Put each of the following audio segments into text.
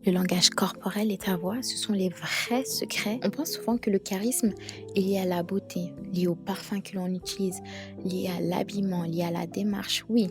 Le langage corporel et ta voix, ce sont les vrais secrets. On pense souvent que le charisme est lié à la beauté, lié au parfum que l'on utilise, lié à l'habillement, lié à la démarche. Oui,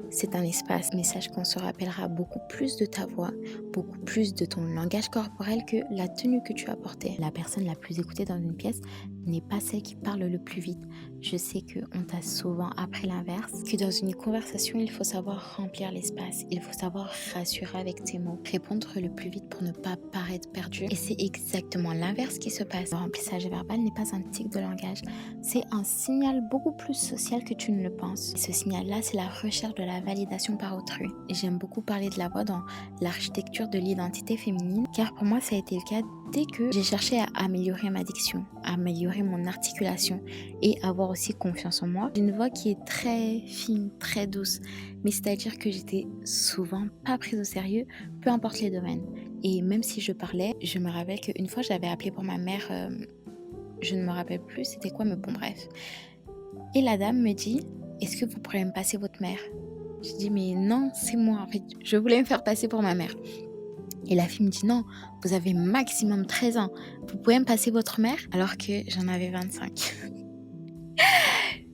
c'est un espace, mais sache qu'on se rappellera beaucoup plus de ta voix, beaucoup plus de ton langage corporel que la tenue que tu as portée. La personne la plus écoutée dans une pièce n'est pas celle qui parle le plus vite. Je sais qu'on t'a souvent appris l'inverse, que dans une conversation, il faut savoir remplir l'espace, il faut savoir rassurer avec tes mots, répondre le plus vite pour ne pas paraître perdu. Et c'est exactement l'inverse qui se passe. Le remplissage verbal n'est pas un tic de langage, c'est un signal beaucoup plus social que tu ne le penses. Et ce signal-là, c'est la recherche de la validation par autrui. Et j'aime beaucoup parler de la voix dans l'architecture de l'identité féminine, car pour moi, ça a été le cas dès que j'ai cherché à améliorer ma diction, à améliorer mon articulation et avoir aussi confiance en moi. J'ai une voix qui est très fine, très douce, mais c'est-à-dire que j'étais souvent pas prise au sérieux, peu importe les domaines. Et même si je parlais, je me rappelle qu'une fois, j'avais appelé pour ma mère, je ne me rappelle plus c'était quoi, mais bon bref. Et la dame me dit: «Est-ce que vous pourriez me passer votre mère?» Je dis: «Mais non, c'est moi, en fait, je voulais me faire passer pour ma mère». Et la fille me dit: «Non, vous avez maximum 13 ans, vous pouvez me passer votre mère?» alors que j'en avais 25.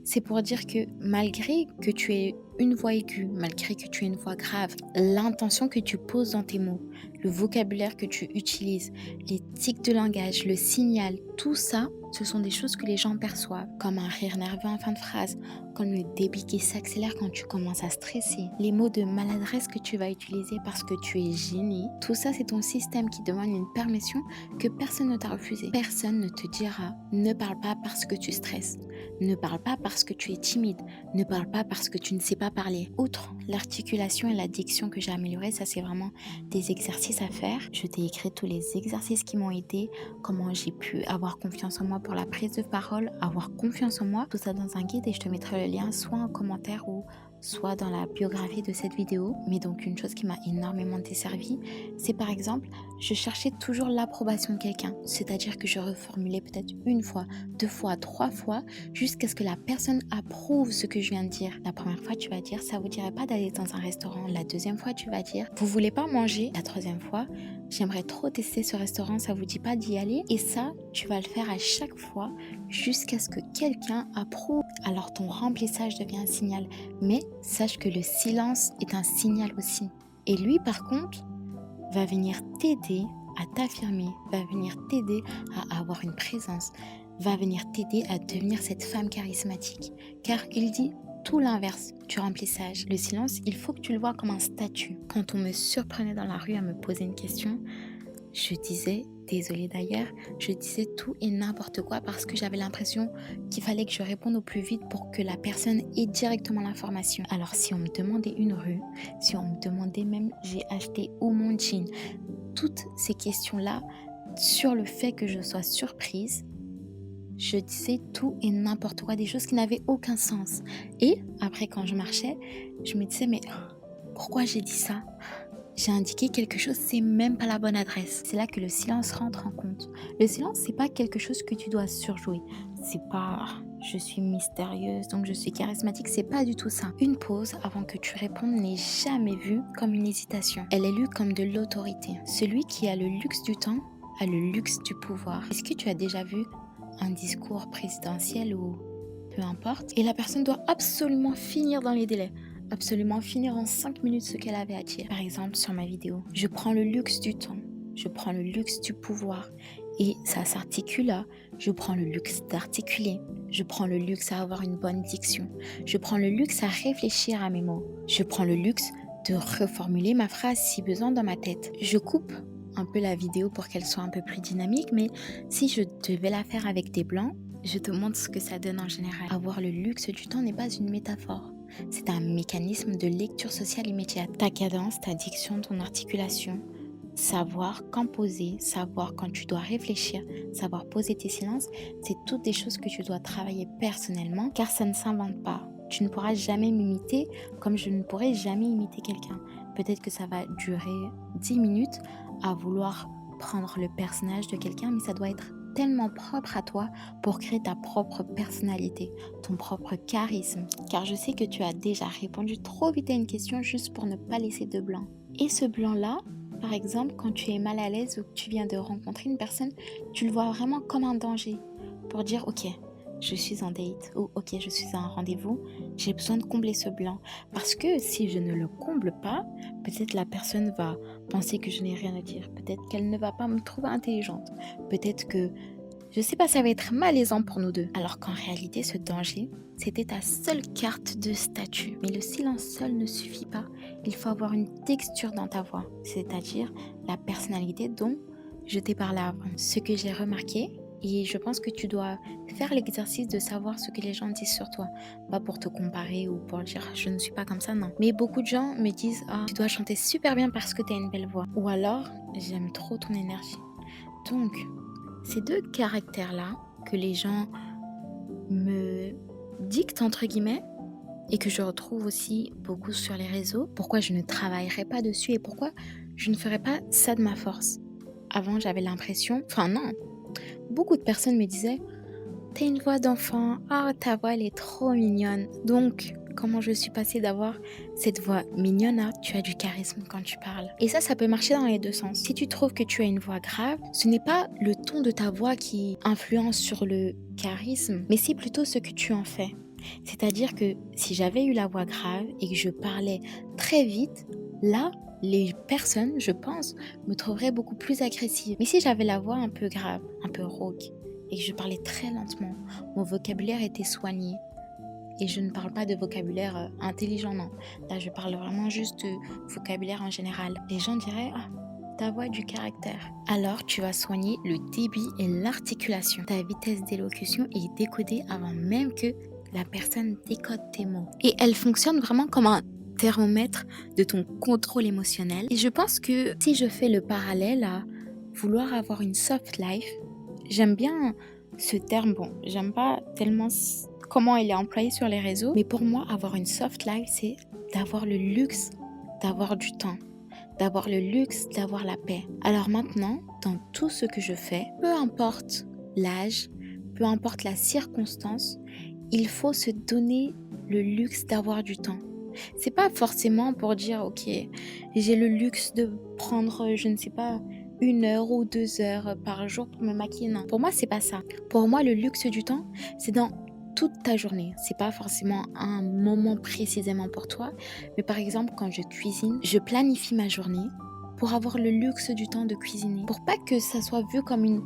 C'est pour dire que malgré que tu aies une voix aiguë, malgré que tu aies une voix grave, l'intention que tu poses dans tes mots, le vocabulaire que tu utilises, les tics de langage, le signal, tout ça, ce sont des choses que les gens perçoivent, comme un rire nerveux en fin de phrase, comme le débit qui s'accélère quand tu commences à stresser, les mots de maladresse que tu vas utiliser parce que tu es gêné. Tout ça, c'est ton système qui demande une permission que personne ne t'a refusée. Personne ne te dira: ne parle pas parce que tu stresses. Ne parle pas parce que tu es timide. Ne parle pas parce que tu ne sais pas parler. Outre l'articulation et la diction que j'ai améliorée, ça c'est vraiment des exercices à faire. Je t'ai écrit tous les exercices qui m'ont aidé, comment j'ai pu avoir confiance en moi pour la prise de parole, avoir confiance en moi. Tout ça dans un guide et je te mettrai le lien soit en commentaire ou soit dans la biographie de cette vidéo. Mais donc une chose qui m'a énormément desservie, c'est par exemple, je cherchais toujours l'approbation de quelqu'un. C'est-à-dire que je reformulais peut-être une fois, deux fois, trois fois, jusqu'à ce que la personne approuve ce que je viens de dire. La première fois, tu vas dire: ça vous dirait pas d'aller dans un restaurant. La deuxième fois, tu vas dire: vous voulez pas manger. La troisième fois: j'aimerais trop tester ce restaurant, ça vous dit pas d'y aller. Et ça, tu vas le faire à chaque fois jusqu'à ce que quelqu'un approuve. Alors ton remplissage devient un signal. Mais sache que le silence est un signal aussi. Et lui, par contre, va venir t'aider à t'affirmer, va venir t'aider à avoir une présence, va venir t'aider à devenir cette femme charismatique. Car il dit tout l'inverse du remplissage. Le silence, il faut que tu le vois comme un statut. Quand on me surprenait dans la rue à me poser une question, je disais, désolée d'ailleurs, je disais tout et n'importe quoi parce que j'avais l'impression qu'il fallait que je réponde au plus vite pour que la personne ait directement l'information. Alors si on me demandait une rue, si on me demandait même j'ai acheté où mon jean, toutes ces questions-là, sur le fait que je sois surprise, je disais tout et n'importe quoi, des choses qui n'avaient aucun sens. Et après quand je marchais, je me disais mais pourquoi j'ai dit ça? J'ai indiqué quelque chose, c'est même pas la bonne adresse. C'est là que le silence rentre en compte. Le silence, c'est pas quelque chose que tu dois surjouer. C'est pas je suis mystérieuse, donc je suis charismatique, c'est pas du tout ça. Une pause avant que tu répondes n'est jamais vue comme une hésitation. Elle est lue comme de l'autorité. Celui qui a le luxe du temps a le luxe du pouvoir. Est-ce que tu as déjà vu un discours présidentiel ou peu importe, et la personne doit absolument finir dans les délais, absolument finir en 5 minutes ce qu'elle avait à dire. Par exemple, sur ma vidéo, je prends le luxe du temps, je prends le luxe du pouvoir, et ça s'articule là. Je prends le luxe d'articuler, je prends le luxe à avoir une bonne diction, je prends le luxe à réfléchir à mes mots, je prends le luxe de reformuler ma phrase si besoin dans ma tête. Je coupe un peu la vidéo pour qu'elle soit un peu plus dynamique, mais si je devais la faire avec des blancs, je te montre ce que ça donne en général. Avoir le luxe du temps n'est pas une métaphore. C'est un mécanisme de lecture sociale immédiate. Ta cadence, ta diction, ton articulation, savoir quand poser, savoir quand tu dois réfléchir, savoir poser tes silences, c'est toutes des choses que tu dois travailler personnellement car ça ne s'invente pas. Tu ne pourras jamais m'imiter comme je ne pourrai jamais imiter quelqu'un. Peut-être que ça va durer 10 minutes à vouloir prendre le personnage de quelqu'un, mais ça doit être tellement propre à toi pour créer ta propre personnalité, ton propre charisme. Car je sais que tu as déjà répondu trop vite à une question juste pour ne pas laisser de blanc. Et ce blanc-là, Par exemple, quand tu es mal à l'aise ou que tu viens de rencontrer une personne, tu le vois vraiment comme un danger pour dire ok, je suis en date ou ok, je suis à un rendez-vous, j'ai besoin de combler ce blanc. Parce que si je ne le comble pas, peut-être la personne va penser que je n'ai rien à dire, peut-être qu'elle ne va pas me trouver intelligente, peut-être que je sais pas, ça va être malaisant pour nous deux. Alors qu'en réalité, ce danger, c'était ta seule carte de statut. Mais le silence seul ne suffit pas. Il faut avoir une texture dans ta voix, c'est-à-dire la personnalité dont je t'ai parlé avant. Ce que j'ai remarqué, et je pense que tu dois faire l'exercice de savoir ce que les gens disent sur toi. Pas pour te comparer ou pour dire je ne suis pas comme ça, non. Mais beaucoup de gens me disent ah, tu dois chanter super bien parce que tu as une belle voix. Ou alors, j'aime trop ton énergie. Donc, ces deux caractères-là que les gens me dictent entre guillemets et que je retrouve aussi beaucoup sur les réseaux, pourquoi je ne travaillerai pas dessus et pourquoi je ne ferai pas ça de ma force. Avant, j'avais l'impression, enfin non, beaucoup de personnes me disaient t'as une voix d'enfant, ah ta voix elle est trop mignonne. Donc, comment je suis passée d'avoir cette voix mignonne à tu as du charisme quand tu parles. Et ça peut marcher dans les deux sens. Si tu trouves que tu as une voix grave, ce n'est pas le ton de ta voix qui influence sur le charisme, mais c'est plutôt ce que tu en fais. C'est-à-dire que si j'avais eu la voix grave et que je parlais très vite, là, les personnes, je pense, me trouveraient beaucoup plus agressive. Mais si j'avais la voix un peu grave, un peu rauque, et que je parlais très lentement, mon vocabulaire était soigné. Et je ne parle pas de vocabulaire intelligent, non. Là, je parle vraiment juste de vocabulaire en général. Les gens diraient, ah, ta voix a du caractère. Alors, tu vas soigner le débit et l'articulation. Ta vitesse d'élocution est décodée avant même que la personne décode tes mots. Et elle fonctionne vraiment comme un thermomètre de ton contrôle émotionnel. Et je pense que si je fais le parallèle à vouloir avoir une soft life, j'aime bien ce terme, bon, j'aime pas tellement comment il est employé sur les réseaux, mais pour moi, avoir une soft life, c'est d'avoir le luxe d'avoir du temps, d'avoir le luxe d'avoir la paix. Alors maintenant, dans tout ce que je fais, peu importe l'âge, peu importe la circonstance, il faut se donner le luxe d'avoir du temps. C'est pas forcément pour dire, ok, j'ai le luxe de prendre, je ne sais pas, 1 heure ou 2 heures par jour pour me maquiller. Non, pour moi, c'est pas ça. Pour moi, le luxe du temps, c'est dans toute ta journée. C'est pas forcément un moment précisément pour toi, mais par exemple, quand je cuisine, je planifie ma journée pour avoir le luxe du temps de cuisiner, pour pas que ça soit vu comme une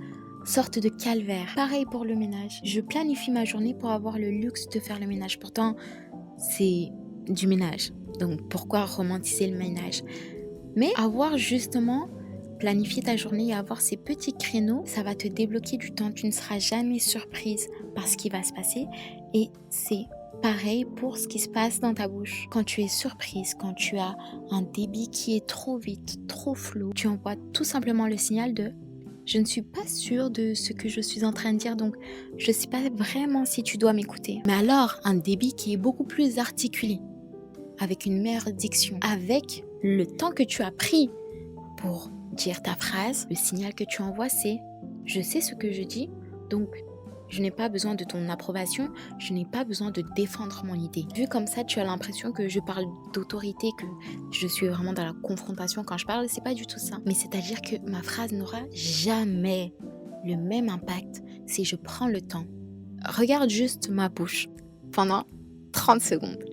sorte de calvaire. Pareil pour le ménage. Je planifie ma journée pour avoir le luxe de faire le ménage. Pourtant, c'est du ménage. Donc pourquoi romantiser le ménage? Mais avoir justement planifié ta journée et avoir ces petits créneaux, ça va te débloquer du temps. Tu ne seras jamais surprise par ce qui va se passer. Et c'est pareil pour ce qui se passe dans ta bouche. Quand tu es surprise, quand tu as un débit qui est trop vite, trop flou, tu envoies tout simplement le signal de je ne suis pas sûre de ce que je suis en train de dire, donc je ne sais pas vraiment si tu dois m'écouter. Mais alors, un débit qui est beaucoup plus articulé, avec une meilleure diction, avec le temps que tu as pris pour dire ta phrase, le signal que tu envoies, c'est je sais ce que je dis, donc je n'ai pas besoin de ton approbation, je n'ai pas besoin de défendre mon idée. Vu comme ça, tu as l'impression que je parle d'autorité, que je suis vraiment dans la confrontation quand je parle, c'est pas du tout ça. Mais c'est-à-dire que ma phrase n'aura jamais le même impact si je prends le temps. Regarde juste ma bouche pendant 30 secondes.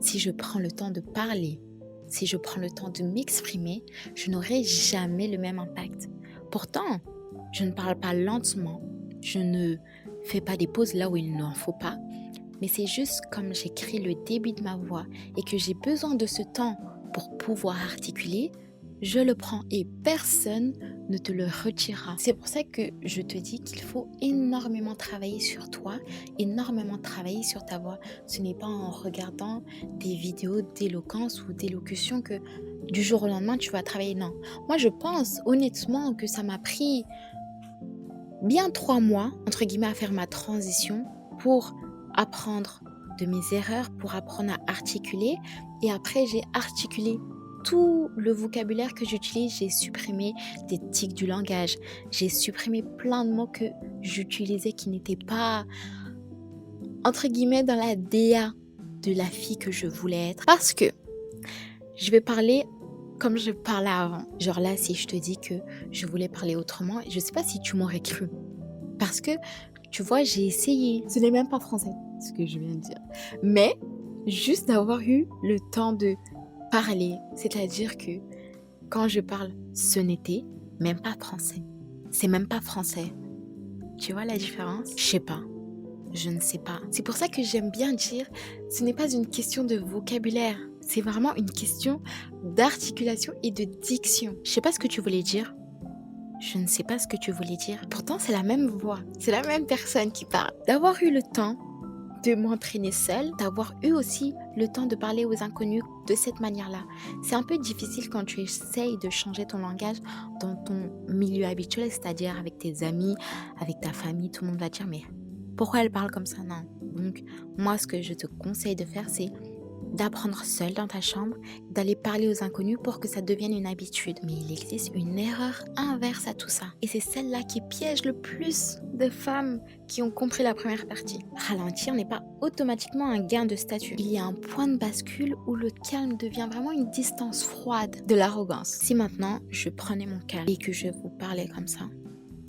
Si je prends le temps de parler, si je prends le temps de m'exprimer, je n'aurai jamais le même impact. Pourtant, je ne parle pas lentement, je ne fais pas des pauses là où il n'en faut pas, mais c'est juste comme j'écris le débit de ma voix et que j'ai besoin de ce temps pour pouvoir articuler, je le prends et personne ne te le retirera. C'est pour ça que je te dis qu'il faut énormément travailler sur toi, énormément travailler sur ta voix. Ce n'est pas en regardant des vidéos d'éloquence ou d'élocution que du jour au lendemain tu vas travailler. Non. Moi je pense honnêtement que ça m'a pris bien 3 mois, entre guillemets, à faire ma transition pour apprendre de mes erreurs, pour apprendre à articuler. Et après, j'ai articulé tout le vocabulaire que j'utilise. J'ai supprimé des tics du langage. J'ai supprimé plein de mots que j'utilisais qui n'étaient pas, entre guillemets, dans la DA de la fille que je voulais être. Parce que je vais parler comme je parlais avant. Genre là, si je te dis que je voulais parler autrement, je sais pas si tu m'aurais cru. Parce que, tu vois, j'ai essayé. Ce n'est même pas français, ce que je viens de dire. Mais, juste d'avoir eu le temps de parler. C'est-à-dire que, quand je parle, ce n'était même pas français. C'est même pas français. Tu vois la différence? Je sais pas. Je ne sais pas. C'est pour ça que j'aime bien dire, ce n'est pas une question de vocabulaire. C'est vraiment une question d'articulation et de diction. Je sais pas ce que tu voulais dire. Je ne sais pas ce que tu voulais dire. Pourtant, c'est la même voix. C'est la même personne qui parle. D'avoir eu le temps de m'entraîner seule, d'avoir eu aussi le temps de parler aux inconnus de cette manière-là. C'est un peu difficile quand tu essayes de changer ton langage dans ton milieu habituel, c'est-à-dire avec tes amis, avec ta famille. Tout le monde va dire, mais pourquoi elle parle comme ça? Non. Donc, moi, ce que je te conseille de faire, c'est d'apprendre seul dans ta chambre, d'aller parler aux inconnus pour que ça devienne une habitude. Mais il existe une erreur inverse à tout ça. Et c'est celle-là qui piège le plus de femmes qui ont compris la première partie. Ralentir n'est pas automatiquement un gain de statut. Il y a un point de bascule où le calme devient vraiment une distance froide de l'arrogance. Si maintenant, je prenais mon calme et que je vous parlais comme ça,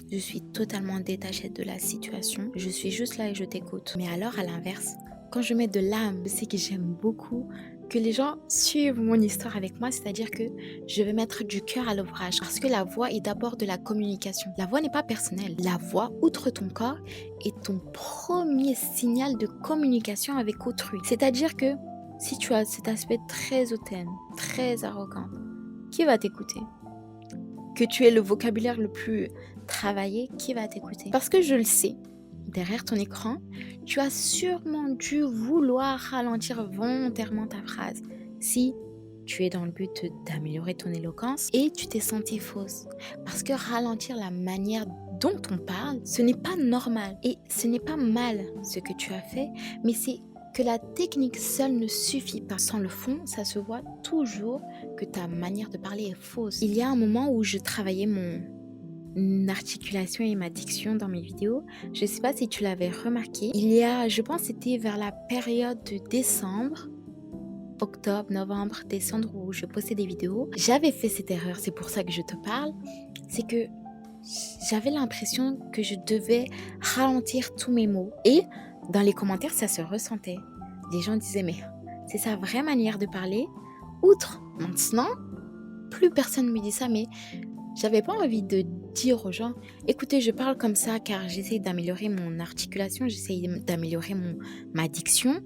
je suis totalement détachée de la situation. Je suis juste là et je t'écoute. Mais alors, à l'inverse, quand je mets de l'âme, c'est que j'aime beaucoup que les gens suivent mon histoire avec moi, c'est-à-dire que je vais mettre du cœur à l'ouvrage parce que la voix est d'abord de la communication. La voix n'est pas personnelle. La voix, outre ton corps, est ton premier signal de communication avec autrui. C'est-à-dire que si tu as cet aspect très hautaine, très arrogant, qui va t'écouter? Que tu aies le vocabulaire le plus travaillé, qui va t'écouter? Parce que je le sais, derrière ton écran, tu as sûrement dû vouloir ralentir volontairement ta phrase. Si tu es dans le but d'améliorer ton éloquence et tu t'es sentie fausse. Parce que ralentir la manière dont on parle, ce n'est pas normal. Et ce n'est pas mal ce que tu as fait, mais c'est que la technique seule ne suffit pas. Sans le fond, ça se voit toujours que ta manière de parler est fausse. Il y a un moment où je travaillais mon articulation et ma diction dans mes vidéos. Je ne sais pas si tu l'avais remarqué. Je pense que c'était vers la période de décembre, octobre, novembre, décembre où je postais des vidéos. J'avais fait cette erreur, c'est pour ça que je te parle. C'est que j'avais l'impression que je devais ralentir tous mes mots. Et dans les commentaires, ça se ressentait. Les gens disaient, mais c'est sa vraie manière de parler. Outre, maintenant, plus personne ne me dit ça, mais j'avais pas envie de dire aux gens, écoutez, je parle comme ça car j'essaie d'améliorer mon articulation, j'essaie d'améliorer ma diction.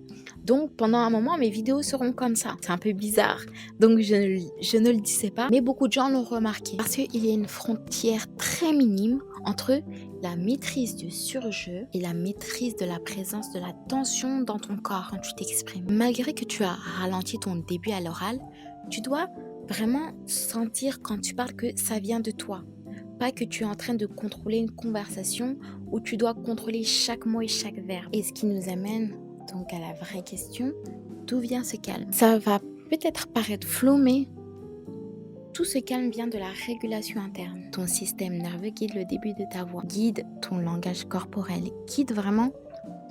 Donc, pendant un moment, mes vidéos seront comme ça. C'est un peu bizarre. Donc, je ne le disais pas, mais beaucoup de gens l'ont remarqué. Parce qu'il y a une frontière très minime entre la maîtrise du surjeu et la maîtrise de la présence de la tension dans ton corps quand tu t'exprimes. Malgré que tu as ralenti ton début à l'oral, tu dois vraiment sentir quand tu parles que ça vient de toi. Pas que tu es en train de contrôler une conversation où tu dois contrôler chaque mot et chaque verbe. Et ce qui nous amène donc à la vraie question, d'où vient ce calme? Ça va peut-être paraître flou, mais tout ce calme vient de la régulation interne. Ton système nerveux guide le début de ta voix, guide ton langage corporel, guide vraiment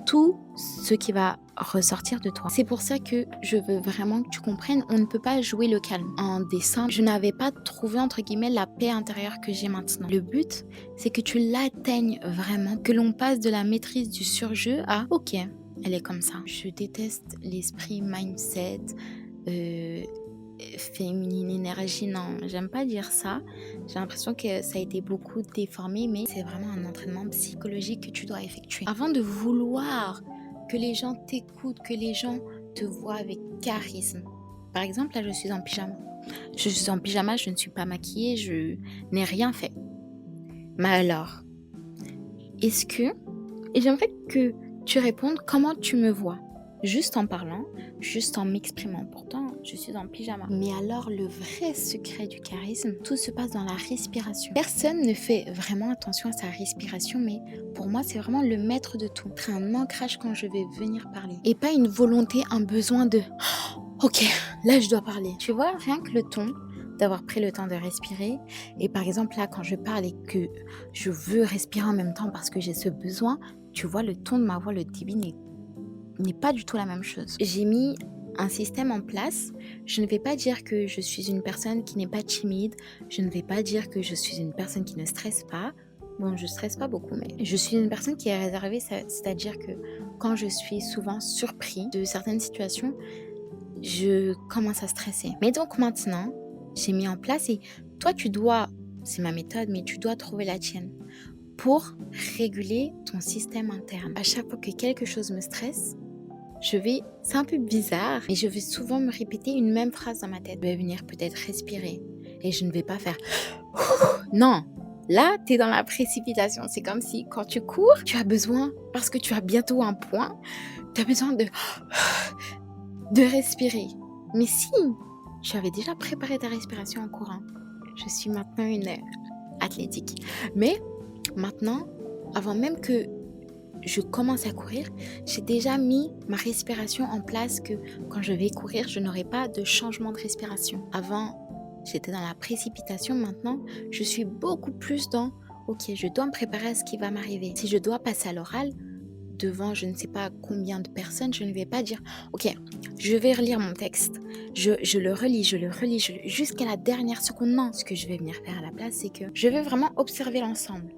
tout ce qui va ressortir de toi. C'est pour ça que je veux vraiment que tu comprennes, on ne peut pas jouer le calme. En décembre, je n'avais pas trouvé entre guillemets la paix intérieure que j'ai maintenant. Le but, c'est que tu l'atteignes vraiment, que l'on passe de la maîtrise du surjeu à « ok, elle est comme ça ». Je déteste l'esprit mindset, féminine énergie, non, j'aime pas dire ça. J'ai l'impression que ça a été beaucoup déformé, mais c'est vraiment un entraînement psychologique que tu dois effectuer. Avant de vouloir que les gens t'écoutent, que les gens te voient avec charisme. Par exemple, là, je suis en pyjama. Je suis en pyjama, je ne suis pas maquillée, je n'ai rien fait. Mais alors, est-ce que... Et j'aimerais que tu répondes comment tu me vois. Juste en parlant, juste en m'exprimant. Pourtant, je suis en pyjama. Mais alors, le vrai secret du charisme, tout se passe dans la respiration. Personne ne fait vraiment attention à sa respiration, mais pour moi, c'est vraiment le maître de tout. C'est un ancrage quand je vais venir parler. Et pas une volonté, un besoin de « Ok, là, je dois parler ». Tu vois, rien que le ton, d'avoir pris le temps de respirer. Et par exemple, là, quand je parle et que je veux respirer en même temps parce que j'ai ce besoin, tu vois, le ton de ma voix, le débit n'est pas du tout la même chose. J'ai mis un système en place. Je ne vais pas dire que je suis une personne qui n'est pas timide. Je ne vais pas dire que je suis une personne qui ne stresse pas. Bon, je stresse pas beaucoup, mais je suis une personne qui est réservée, c'est-à-dire que quand je suis souvent surpris de certaines situations, je commence à stresser. Mais donc maintenant, j'ai mis en place et toi, c'est ma méthode, mais tu dois trouver la tienne pour réguler ton système interne. À chaque fois que quelque chose me stresse, c'est un peu bizarre, mais je vais souvent me répéter une même phrase dans ma tête. Je vais venir peut-être respirer et je ne vais pas faire non. Là, tu es dans la précipitation. C'est comme si quand tu cours, tu as besoin, parce que tu as bientôt un point, tu as besoin de respirer. Mais si tu avais déjà préparé ta respiration en courant, je suis maintenant une athlétique. Mais maintenant, avant même que je commence à courir, j'ai déjà mis ma respiration en place que quand je vais courir, je n'aurai pas de changement de respiration. Avant, j'étais dans la précipitation. Maintenant, je suis beaucoup plus dans ok, je dois me préparer à ce qui va m'arriver. Si je dois passer à l'oral devant je ne sais pas combien de personnes, je ne vais pas dire ok, je vais relire mon texte. Je le relis jusqu'à la dernière seconde. Non, ce que je vais venir faire à la place, c'est que je vais vraiment observer l'ensemble.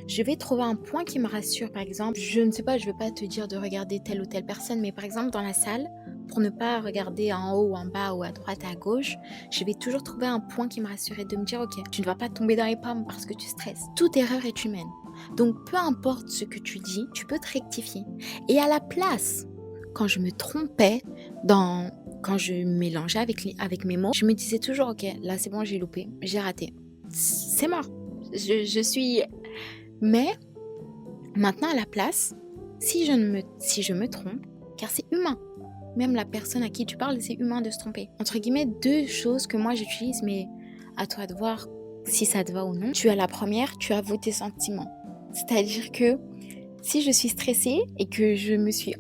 Je vais trouver un point qui me rassure, par exemple. Je ne sais pas, je ne vais pas te dire de regarder telle ou telle personne, mais par exemple dans la salle, pour ne pas regarder en haut ou en bas ou à droite à gauche, je vais toujours trouver un point qui me rassure et de me dire ok, tu ne vas pas tomber dans les pommes parce que tu stresses. Toute erreur est humaine. Donc peu importe ce que tu dis, tu peux te rectifier. Et à la place, quand je me trompais quand je mélangeais avec mes mots, je me disais toujours ok, là c'est bon, j'ai loupé, j'ai raté. C'est mort. Je suis... Mais maintenant à la place, si je me trompe, car c'est humain, même la personne à qui tu parles, c'est humain de se tromper. Entre guillemets, 2 choses que moi j'utilise, mais à toi de voir si ça te va ou non. Tu as la première, tu avoues tes sentiments. C'est-à-dire que si je suis stressée et que je me suis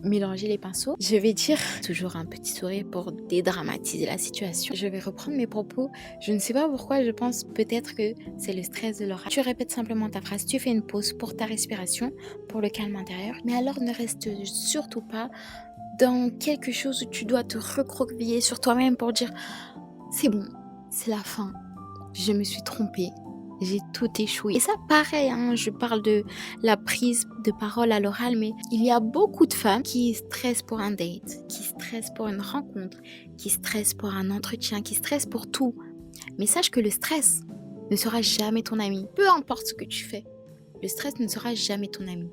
mélanger les pinceaux, je vais dire toujours un petit sourire pour dédramatiser la situation. Je vais reprendre mes propos. Je ne sais pas pourquoi, je pense peut-être que c'est le stress de l'oral. Tu répètes simplement ta phrase, tu fais une pause pour ta respiration, pour le calme intérieur, mais alors ne reste surtout pas dans quelque chose où tu dois te recroqueviller sur toi-même pour dire c'est bon, c'est la fin, je me suis trompée. J'ai tout échoué. Et ça, pareil, je parle de la prise de parole à l'oral, mais il y a beaucoup de femmes qui stressent pour un date, qui stressent pour une rencontre, qui stressent pour un entretien, qui stressent pour tout. Mais sache que le stress ne sera jamais ton ami. Peu importe ce que tu fais, le stress ne sera jamais ton ami.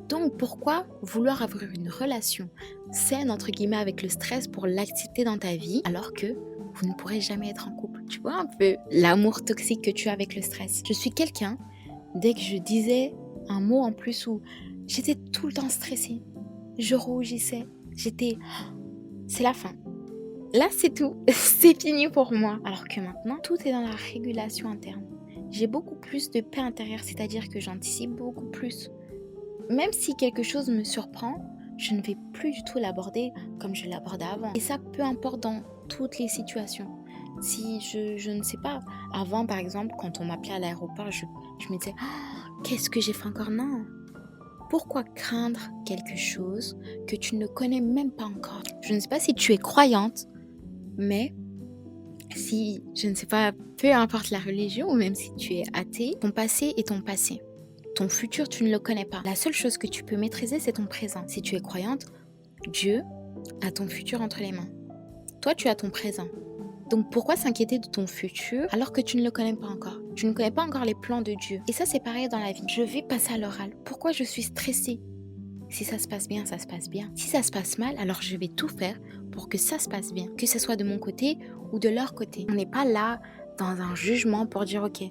Donc pourquoi vouloir avoir une relation saine, entre guillemets, avec le stress pour l'accepter dans ta vie, alors que vous ne pourrez jamais être en couple? Tu vois un peu l'amour toxique que tu as avec le stress. Je suis quelqu'un, dès que je disais un mot en plus où j'étais tout le temps stressée, je rougissais, c'est la fin. Là, c'est tout. C'est fini pour moi. Alors que maintenant, tout est dans la régulation interne. J'ai beaucoup plus de paix intérieure, c'est-à-dire que j'anticipe beaucoup plus. Même si quelque chose me surprend, je ne vais plus du tout l'aborder comme je l'abordais avant. Et ça, peu importe dans toutes les situations. Si je ne sais pas, avant par exemple, quand on m'appelait à l'aéroport, je me disais qu'est-ce que j'ai fait encore? Non. Pourquoi craindre quelque chose que tu ne connais même pas encore? Je ne sais pas si tu es croyante, mais si, je ne sais pas, peu importe la religion ou même si tu es athée, ton passé est ton passé. Ton futur, tu ne le connais pas. La seule chose que tu peux maîtriser, c'est ton présent. Si tu es croyante, Dieu a ton futur entre les mains. Toi, tu as ton présent. Donc pourquoi s'inquiéter de ton futur alors que tu ne le connais pas encore? Tu ne connais pas encore les plans de Dieu. Et ça, c'est pareil dans la vie. Je vais passer à l'oral. Pourquoi je suis stressée? Si ça se passe bien, ça se passe bien. Si ça se passe mal, alors je vais tout faire pour que ça se passe bien. Que ce soit de mon côté ou de leur côté. On n'est pas là dans un jugement pour dire ok,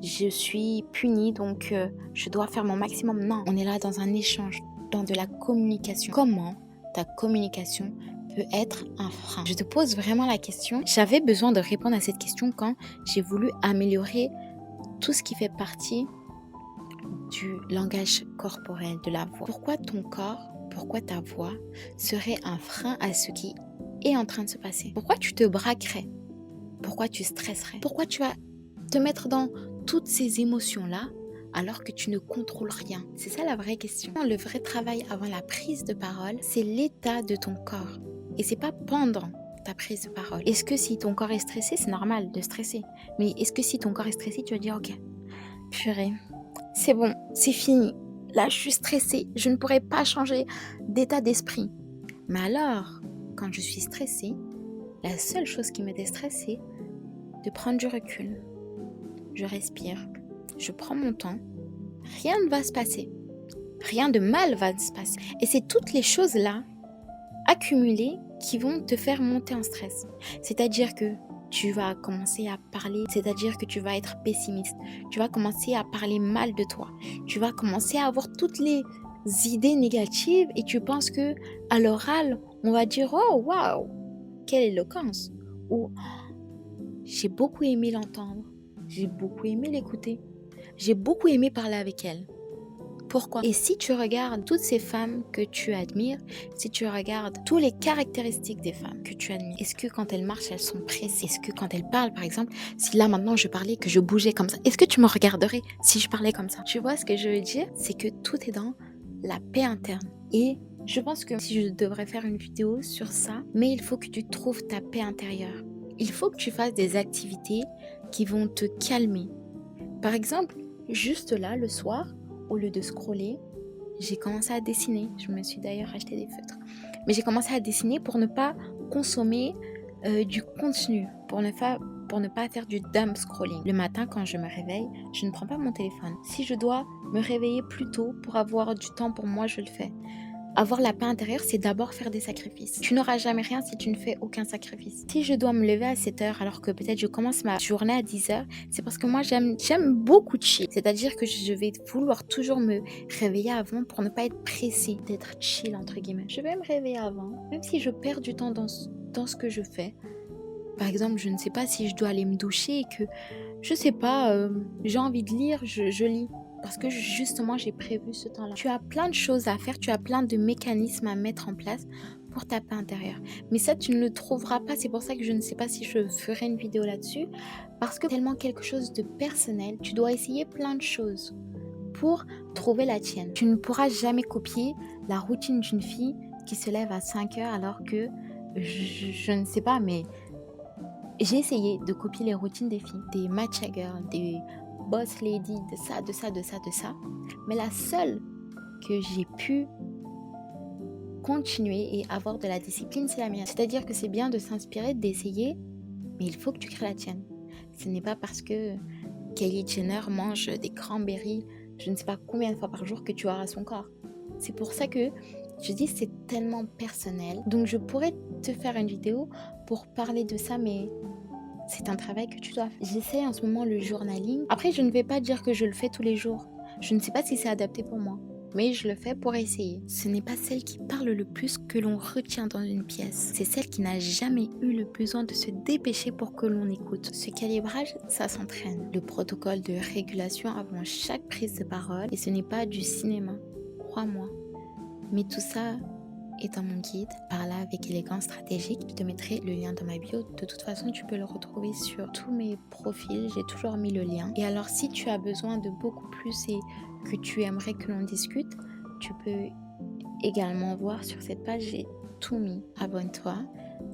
je suis punie donc je dois faire mon maximum. Non, on est là dans un échange, dans de la communication. Comment ta communication peut être un frein? Je te pose vraiment la question. J'avais besoin de répondre à cette question quand j'ai voulu améliorer tout ce qui fait partie du langage corporel, de la voix. Pourquoi ton corps, pourquoi ta voix serait un frein à ce qui est en train de se passer? Pourquoi tu te braquerais? Pourquoi tu stresserais? Pourquoi tu vas te mettre dans toutes ces émotions-là alors que tu ne contrôles rien? C'est ça la vraie question. Le vrai travail avant la prise de parole, c'est l'état de ton corps. Et c'est pas pendant ta prise de parole. Est-ce que si ton corps est stressé, c'est normal de stresser. Mais est-ce que si ton corps est stressé, tu vas dire, ok, purée, c'est bon, c'est fini. Là, je suis stressée. Je ne pourrai pas changer d'état d'esprit. Mais alors, quand je suis stressée, la seule chose qui me déstresse, c'est de prendre du recul. Je respire, je prends mon temps. Rien ne va se passer. Rien de mal va se passer. Et c'est toutes les choses-là, accumulées, qui vont te faire monter en stress. C'est-à-dire que tu vas commencer à parler, c'est-à-dire que tu vas être pessimiste. Tu vas commencer à parler mal de toi. Tu vas commencer à avoir toutes les idées négatives et tu penses que à l'oral, on va dire oh waouh, quelle éloquence ou j'ai beaucoup aimé l'entendre, j'ai beaucoup aimé l'écouter, j'ai beaucoup aimé parler avec elle. Pourquoi? Et si tu regardes toutes ces femmes que tu admires, si tu regardes toutes les caractéristiques des femmes que tu admires, est-ce que quand elles marchent, elles sont pressées? Est-ce que quand elles parlent, par exemple, si là maintenant je parlais, que je bougeais comme ça, est-ce que tu me regarderais si je parlais comme ça? Tu vois ce que je veux dire? C'est que tout est dans la paix interne. Et je pense que si je devrais faire une vidéo sur ça, mais il faut que tu trouves ta paix intérieure. Il faut que tu fasses des activités qui vont te calmer. Par exemple, juste là, le soir, au lieu de scroller, j'ai commencé à dessiner. Je me suis d'ailleurs acheté des feutres. Mais j'ai commencé à dessiner pour ne pas consommer du contenu, pour ne pas faire du dumb scrolling. Le matin, quand je me réveille, je ne prends pas mon téléphone. Si je dois me réveiller plus tôt pour avoir du temps pour moi, je le fais. Avoir la paix intérieure, c'est d'abord faire des sacrifices. Tu n'auras jamais rien si tu ne fais aucun sacrifice. Si je dois me lever à 7 heures alors que peut-être je commence ma journée à 10 heures, c'est parce que moi j'aime beaucoup chill. C'est-à-dire que je vais vouloir toujours me réveiller avant pour ne pas être pressée d'être chill entre guillemets. Je vais me réveiller avant, même si je perds du temps dans ce que je fais. Par exemple, je ne sais pas si je dois aller me doucher et que, je sais pas, j'ai envie de lire, je lis. Parce que justement, j'ai prévu ce temps-là. Tu as plein de choses à faire, tu as plein de mécanismes à mettre en place pour ta paix intérieure. Mais ça, tu ne le trouveras pas. C'est pour ça que je ne sais pas si je ferai une vidéo là-dessus. Parce que tellement quelque chose de personnel, tu dois essayer plein de choses pour trouver la tienne. Tu ne pourras jamais copier la routine d'une fille qui se lève à 5 heures alors que, je ne sais pas, mais j'ai essayé de copier les routines des filles, des matcha girls, des boss lady, de ça, de ça, de ça, de ça. Mais la seule que j'ai pu continuer et avoir de la discipline, c'est la mienne. C'est-à-dire que c'est bien de s'inspirer, d'essayer, mais il faut que tu crées la tienne. Ce n'est pas parce que Kylie Jenner mange des cranberries, je ne sais pas combien de fois par jour, que tu auras son corps. C'est pour ça que je dis c'est tellement personnel. Donc je pourrais te faire une vidéo pour parler de ça, mais c'est un travail que tu dois faire. J'essaie en ce moment le journaling. Après, je ne vais pas dire que je le fais tous les jours. Je ne sais pas si c'est adapté pour moi, mais je le fais pour essayer. Ce n'est pas celle qui parle le plus que l'on retient dans une pièce. C'est celle qui n'a jamais eu le besoin de se dépêcher pour que l'on écoute. Ce calibrage, ça s'entraîne. Le protocole de régulation avant chaque prise de parole, et ce n'est pas du cinéma. Crois-moi. Mais tout ça est dans mon guide, Parler avec élégance stratégique. Je te mettrai le lien dans ma bio. De toute façon, tu peux le retrouver sur tous mes profils. J'ai toujours mis le lien. Et alors, si tu as besoin de beaucoup plus et que tu aimerais que l'on discute, tu peux également voir sur cette page, j'ai tout mis. Abonne-toi,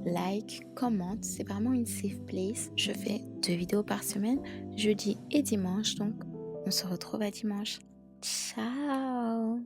like, commente. C'est vraiment une safe place. Je fais 2 vidéos par semaine, jeudi et dimanche. Donc, on se retrouve à dimanche. Ciao!